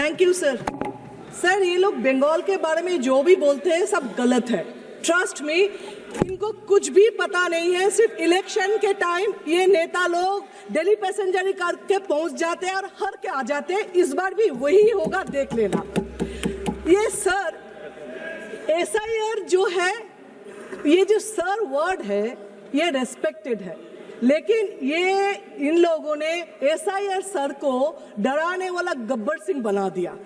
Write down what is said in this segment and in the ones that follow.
Thank you sir. Sir ये लोग बंगाल के बारे में जो भी बोलते हैं सब गलत है। ट्रस्ट मी, इनको कुछ भी पता नहीं है। सिर्फ इलेक्शन के टाइम ये नेता लोग दिल्ली पैसेंजर करके पहुंच जाते हैं और हर के आ जाते हैं। इस बार भी वही होगा, देख लेना। ये सर एसआईआर जो है, ये जो सर वर्ड है ये रेस्पेक्टेड है, लेकिन ये इन लोगों ने एसआईआर सर को डराने वाला गब्बर सिंह बना दिया।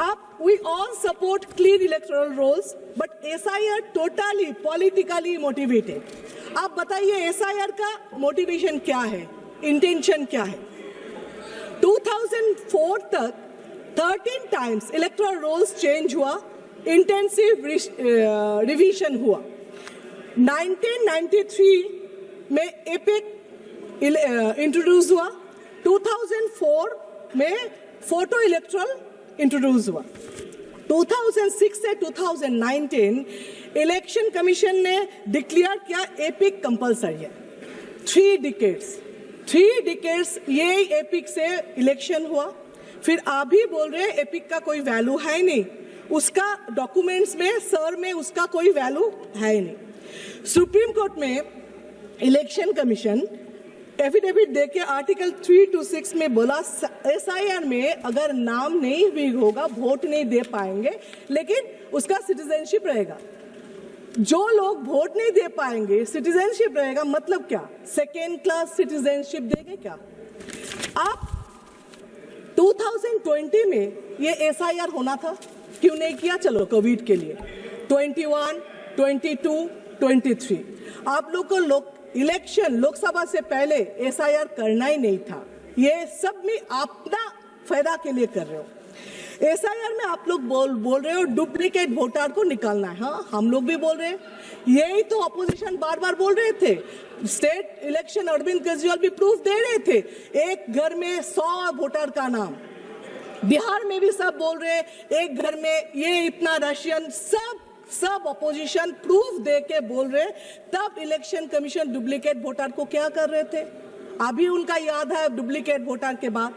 आप we all support clean electoral rolls, but SIR totally politically motivated. आप बताइए SIR का मोटिवेशन क्या है, इंटेंशन क्या है? 2004 तक 13 टाइम्स इलेक्टोरल रोल्स चेंज हुआ, इंटेंसिव रिवीजन हुआ। 1993 में एपिक इंट्रोड्यूस हुआ, 2004 में फोटो इलेक्टोरल इंट्रोड्यूस हुआ। 2006 से 2019 इलेक्शन कमीशन ने डिक्लेयर किया एपिक कंपलसरी है। 3 डिकेड्स ये एपिक से इलेक्शन हुआ। फिर आप भी बोल रहे हैं एपिक का कोई वैल्यू है नहीं, उसका डॉक्यूमेंट्स में सर में उसका कोई वैल्यू है नहीं। सुप्रीम कोर्ट में इलेक्शन कमीशन एफिडेविट देके आर्टिकल 326 में बोला एसआईआर में अगर नाम नहीं भी होगा, वोट नहीं दे पाएंगे, लेकिन उसका सिटीजनशिप रहेगा। जो लोग वोट नहीं दे पाएंगे, सिटीजनशिप रहेगा, मतलब क्या? सेकेंड क्लास सिटीजनशिप देंगे क्या? आप 2020 में ये एसआईआर होना था, क्यों नहीं किया? चलो कोविड के लिए 21, 22, 23 आप लोग को इलेक्शन लोकसभा से पहले एसआईआर करना ही नहीं था। ये सब में अपना फायदा के लिए कर रहे हो। एसआईआर में आप लोग बोल रहे हो डुप्लीकेट वोटर को निकालना है। हाँ, हम लोग भी बोल रहे हैं, यही तो अपोजिशन बार बार बोल रहे थे। स्टेट इलेक्शन अरविंद केजरीवाल भी प्रूफ दे रहे थे, एक घर में 100 वोटर का नाम। बिहार में भी सब बोल रहे हैं एक घर में ये इतना रशियन, सब अपोजिशन प्रूफ दे के बोल रहे। तब इलेक्शन कमीशन डुप्लीकेट वोटर को क्या कर रहे थे? अभी उनका याद है डुप्लीकेट वोटर के बाद।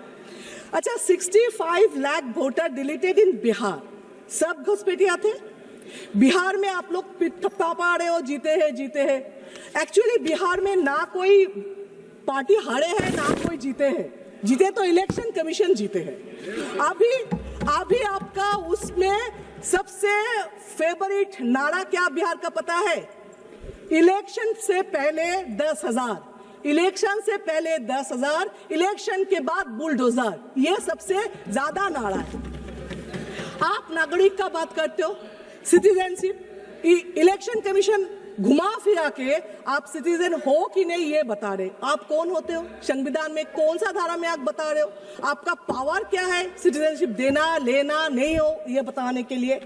अच्छा, 65 लाख वोटर डिलीटेड इन बिहार, सब घुसपैठिया थे। बिहार में आप लोग थप्पा पा रहे हो जीते हैं। एक्चुअली बिहार में ना कोई पार्टी हारे है ना कोई जीते हैं। जीते तो इलेक्शन कमीशन जीते हैं। अभी आपका उसमें सबसे फेवरेट नारा क्या बिहार का पता है? इलेक्शन से पहले 10,000, इलेक्शन से पहले 10,000, इलेक्शन के बाद बुलडोजर, ये सबसे ज्यादा नारा है। आप नागरिक का बात करते हो, सिटीजनशिप, इलेक्शन कमीशन घुमा फिरा के आप सिटीजन हो कि नहीं ये बता रहे। आप कौन होते हो? संविधान में कौन सा धारा में आप बता रहे हो? आपका पावर क्या है सिटीजनशिप देना लेना नहीं हो ये बताने के लिए?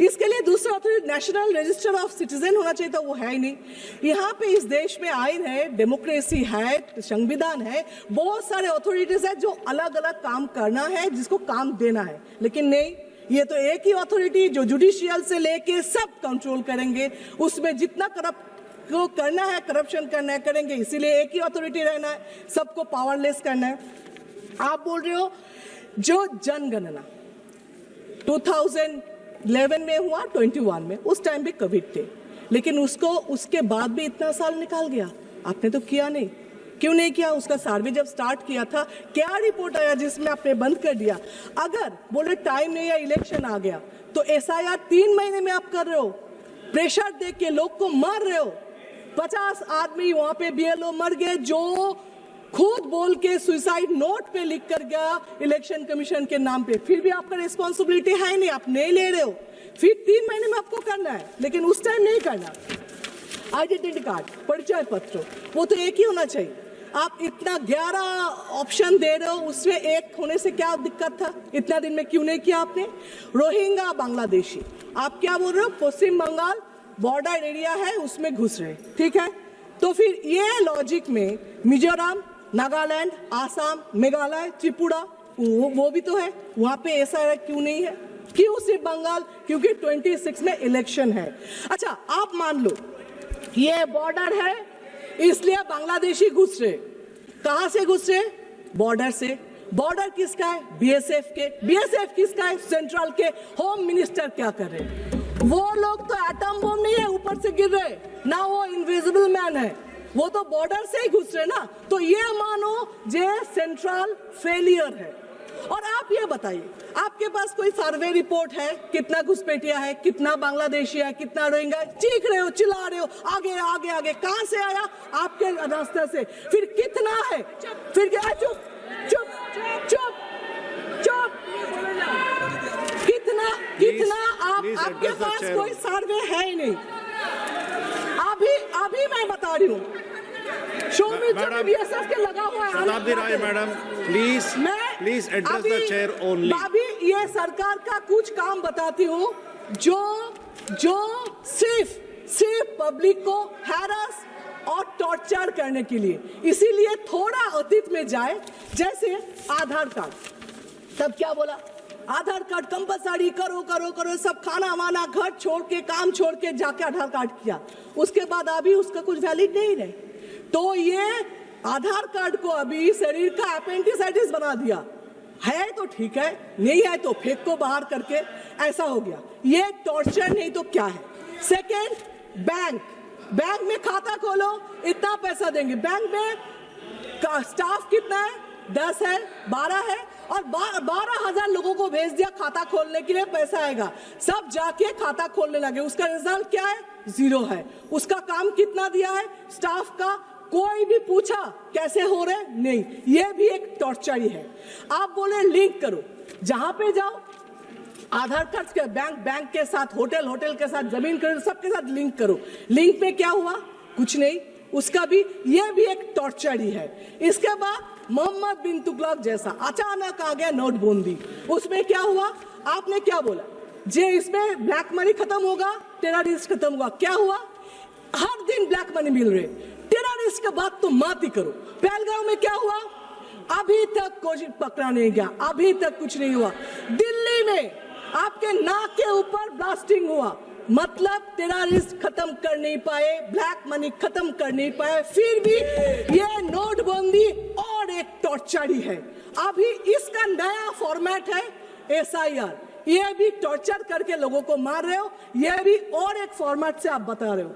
इसके लिए दूसरा authority national register of citizen होना चाहिए था, वो है ही नहीं। यहाँ पे इस देश में आइन है, डेमोक्रेसी है, संविधान है, बहुत सारे अथॉरिटीज है जो अलग अलग काम करना है, जिसको काम देना है, लेकिन नहीं, ये तो एक ही अथॉरिटी जो जुडिशियल से लेके सब कंट्रोल करेंगे। उसमें जितना करप्शन करना है करेंगे, इसीलिए एक ही अथॉरिटी रहना है, सबको पावरलेस करना है। आप बोल रहे हो जो जनगणना 2011 में हुआ, 21 में, उस टाइम भी कोविड थे, लेकिन उसके बाद भी इतना साल निकाल गया, आपने तो किया नहीं। क्यों नहीं किया? उसका सर्वे जब स्टार्ट किया था, क्या रिपोर्ट आया जिसमें आपने बंद कर दिया? अगर बोले टाइम नहीं है, इलेक्शन आ गया, तो एसआईआर 3 महीने में आप कर रहे हो, प्रेशर देख के लोग को मार रहे हो। 50 आदमी वहां पे बीएलओ मर गए, जो खुद बोल के सुसाइड नोट पे लिख कर गया इलेक्शन कमीशन के नाम पे। फिर भी आपका रिस्पॉन्सिबिलिटी है नहीं, आप नहीं ले रहे हो। फिर 3 महीने में आपको करना है, लेकिन उस टाइम नहीं करना। आइडेंटिटी कार्ड, परिचय पत्र, वो तो एक ही होना चाहिए। आप इतना 11 ऑप्शन दे रहे हो, उसमें एक होने से क्या दिक्कत था? इतना दिन में क्यों नहीं किया आपने? रोहिंग्या बांग्लादेशी, आप क्या बोल रहे हो? पश्चिम बंगाल बॉर्डर एरिया है, उसमें घुस रहे, ठीक है। तो फिर ये लॉजिक में मिजोरम, नागालैंड, आसाम, मेघालय, त्रिपुरा, वो भी तो है, वहां पे ऐसा क्यों नहीं है? क्यों सिर्फ बंगाल? क्योंकि 26 में इलेक्शन है। अच्छा, आप मान लो ये बॉर्डर है, इसलिए बांग्लादेशी घुस रहे। कहां से घुस रहे? बॉर्डर से। बॉर्डर किसका है? बीएसएफ के। बीएसएफ किसका है? सेंट्रल के। होम मिनिस्टर क्या कर रहे हैं? वो लोग तो एटम बम नहीं है ऊपर से गिर रहे ना, वो इनविजिबल मैन है, वो तो बॉर्डर से ही घुस रहे ना। तो ये मानो जे सेंट्रल फेलियर है। और आप ये बताइए, आपके पास कोई सर्वे रिपोर्ट है कितना घुसपैठिया है, कितना बांग्लादेशी है, कितना रोहिंग्या? चीख रहे हो, चिल्ला रहे हो, आगे आगे आगे। कहां से आया? आपके रास्ते से। फिर कितना है? फिर क्या? चुप चुप चुप चुप। कितना कितना आपके पास कोई सर्वे है ही नहीं। अभी मैं बता रही हूँ, बीएसएफ के लगा हुआ है। Shatabdi Roy madam, please address the chair only. अभी ये सरकार का कुछ काम बताती हूँ जो सिर्फ पब्लिक को हैरास और टॉर्चर करने के लिए। इसीलिए थोड़ा अतीत में जाए, जैसे आधार कार्ड। तब क्या बोला? आधार कार्ड कंपलसरी करो करो करो, सब खाना वाना घर छोड़ के, काम छोड़ के जाके आधार कार्ड किया। उसके बाद अभी उसका कुछ वैलिड नहीं रहे। तो ये आधार कार्ड को अभी शरीर का अपेंडिसाइटिस बना दिया है। तो ठीक है, नहीं है तो फेंक को बाहर करके, ऐसा हो गया। ये टॉर्चर नहीं तो क्या है? सेकेंड, बैंक में खाता खोलो, इतना पैसा देंगे। बैंक में का स्टाफ कितना है? 10 है, 12 है, और 12,000 लोगों को भेज दिया खाता खोलने के लिए, पैसा आएगा। सब जाके खाता खोलने लगे। उसका रिजल्ट क्या है? 0 है। उसका काम कितना दिया है स्टाफ का? कोई भी पूछा कैसे हो रहे? नहीं। ये भी एक टॉर्चर ही है। आप बोले लिंक करो, जहां पे जाओ आधार कार्ड के बैंक के साथ, होटल के साथ, जमीन खरीद, सबके साथ लिंक करो। लिंक में क्या हुआ? कुछ नहीं। उसका भी, ये भी एक टॉर्चर ही है। इसके बाद मोहम्मद बिन तुगलक जैसा अचानक आ गया नोटबंदी। उसमें क्या हुआ? आपने क्या बोला? जे इसमें ब्लैक मनी खत्म होगा, टेररिस्ट खत्म होगा। क्या हुआ? हर दिन ब्लैक मनी मिल रहे। टेररिस्ट के बाद तो मात ही करो। पहलगाम में क्या हुआ? अभी तक कोई पकड़ा नहीं गया, अभी तक कुछ नहीं हुआ। दिल्ली में आपके नाक के ऊपर ब्लास्टिंग हुआ, मतलब टेररिस्ट खत्म कर नहीं पाए, ब्लैक मनी खत्म कर नहीं पाए। फिर भी ये नोटबंदी और एक टॉर्चर ही है। अभी इसका नया फॉर्मेट है SIR। ये भी टॉर्चर करके लोगों को मार रहे हो, ये भी और एक फॉर्मेट से आप बता रहे हो।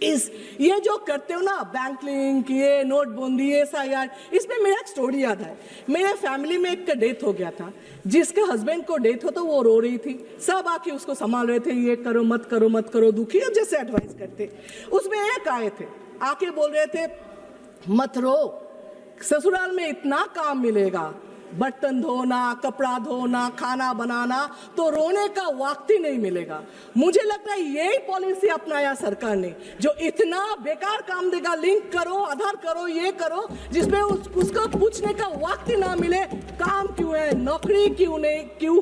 ये जो करते हो ना, बैंक लिंक, ये नोटबंदी, SIR, इसमें मेरा एक स्टोरी याद है। मेरे फैमिली में एक का डेथ हो गया था, जिसके हस्बैंड को डेथ हो तो वो रो रही थी। सब आके उसको संभाल रहे थे, ये करो मत करो मत करो, दुखी है जैसे एडवाइस करते। उसमें एक आए थे, आके बोल रहे थे मत रो, ससुराल में इतना काम मिलेगा, बर्तन धोना, कपड़ा धोना, खाना बनाना, तो रोने का वक्त ही नहीं मिलेगा। मुझे लगता है यही पॉलिसी अपनाया सरकार ने, जो इतना बेकार काम देगा। लिंक करो, आधार करो, ये करो, जिसमें उसको पूछने का वक्त ही ना मिले काम क्यों है, नौकरी क्यों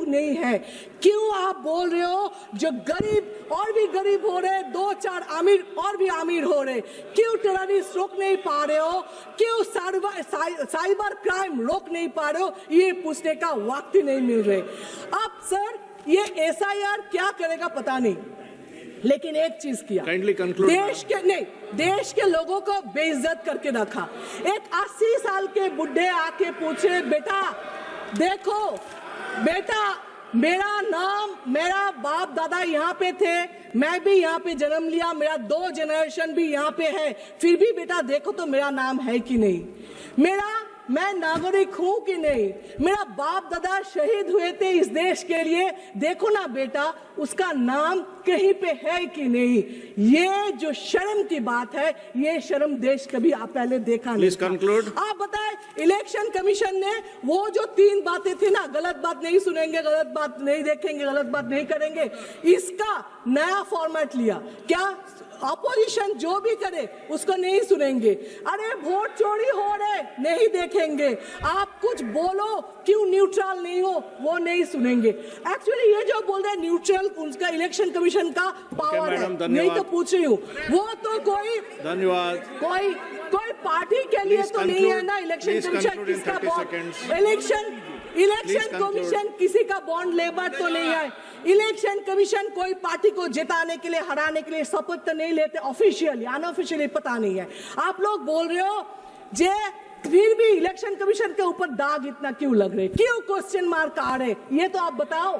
नहीं है। क्यों आप बोल रहे हो जो गरीब और भी गरीब हो रहे, 2-4 अमीर और भी अमीर हो रहे? क्यों टेररिस्ट रोक नहीं पा रहे हो? क्यों साइबर क्राइम रोक नहीं पा रहे हो? ये पूछने का वक्त ही नहीं मिल रहे। अब सर ये SIR क्या करेगा पता नहीं, लेकिन एक चीज किया, देश के लोगों को बेइज्जत करके रखा। एक 80 साल के बुढ़े आके पूछे, बेटा देखो बेटा, मेरा बाप दादा यहाँ पे थे, मैं भी यहाँ पे जन्म लिया, मेरा 2 जनरेशन भी यहाँ पे है, फिर भी बेटा देखो तो मेरा नाम है कि नहीं, मैं नागरिक हूं कि नहीं, मेरा बाप दादा शहीद हुए थे इस देश के लिए, देखो ना बेटा उसका नाम कहीं पे है कि नहीं। ये जो शर्म की बात है, ये शर्म देश कभी पहले देखा नहीं था। आप बताएं, इलेक्शन कमीशन ने वो जो 3 बातें थी ना, गलत बात नहीं सुनेंगे, गलत बात नहीं देखेंगे, गलत बात नहीं करेंगे, इसका नया फॉर्मेट लिया। क्या अपोजिशन जो भी करे उसको नहीं सुनेंगे। अरे वोट चोरी हो रहे नहीं देखेंगे, आप कुछ बोलो क्यों न्यूट्रल नहीं हो वो नहीं सुनेंगे। एक्चुअली ये जो बोल रहे हैं न्यूट्रल, उसका इलेक्शन कमीशन का पावर है, नहीं तो पूछ रही हूँ, वो तो कोई कोई पार्टी के लिए तो नहीं है ना। इलेक्शन कमीशन किसका बॉन्ड, इलेक्शन कमीशन किसी का बॉन्ड लेबर तो नहीं है। इलेक्शन कमीशन कोई पार्टी को जिताने के लिए, हराने के लिए शपथ तो नहीं लेते, ऑफिशियली अनऑफिशियली पता नहीं है। आप लोग बोल रहे हो जे फिर भी इलेक्शन कमीशन के ऊपर दाग इतना क्यों लग रहे, क्यों क्वेश्चन मार्क आ रहे, ये तो आप बताओ।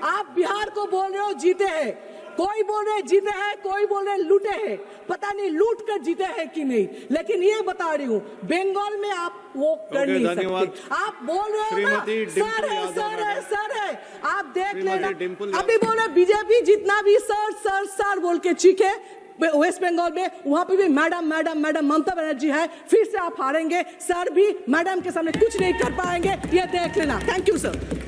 आप बिहार को बोल रहे हो जीते हैं, कोई बोल रहे जीते हैं, कोई बोल रहे लूटे हैं, पता नहीं लूट कर जीते हैं कि नहीं, लेकिन ये बता रही हूँ बंगाल में आप वो कर नहीं सकते। आप बोल रहे हो ना सर है सर है सर है, आप देख लेना। अभी बोले बीजेपी जितना भी सर सर सर बोल के चीखे वेस्ट बंगाल में, वहां पे भी madam madam madam Mamata Banerjee है, फिर से आप हारेंगे। सर भी मैडम के सामने कुछ नहीं कर पाएंगे, ये देख लेना। Thank you sir.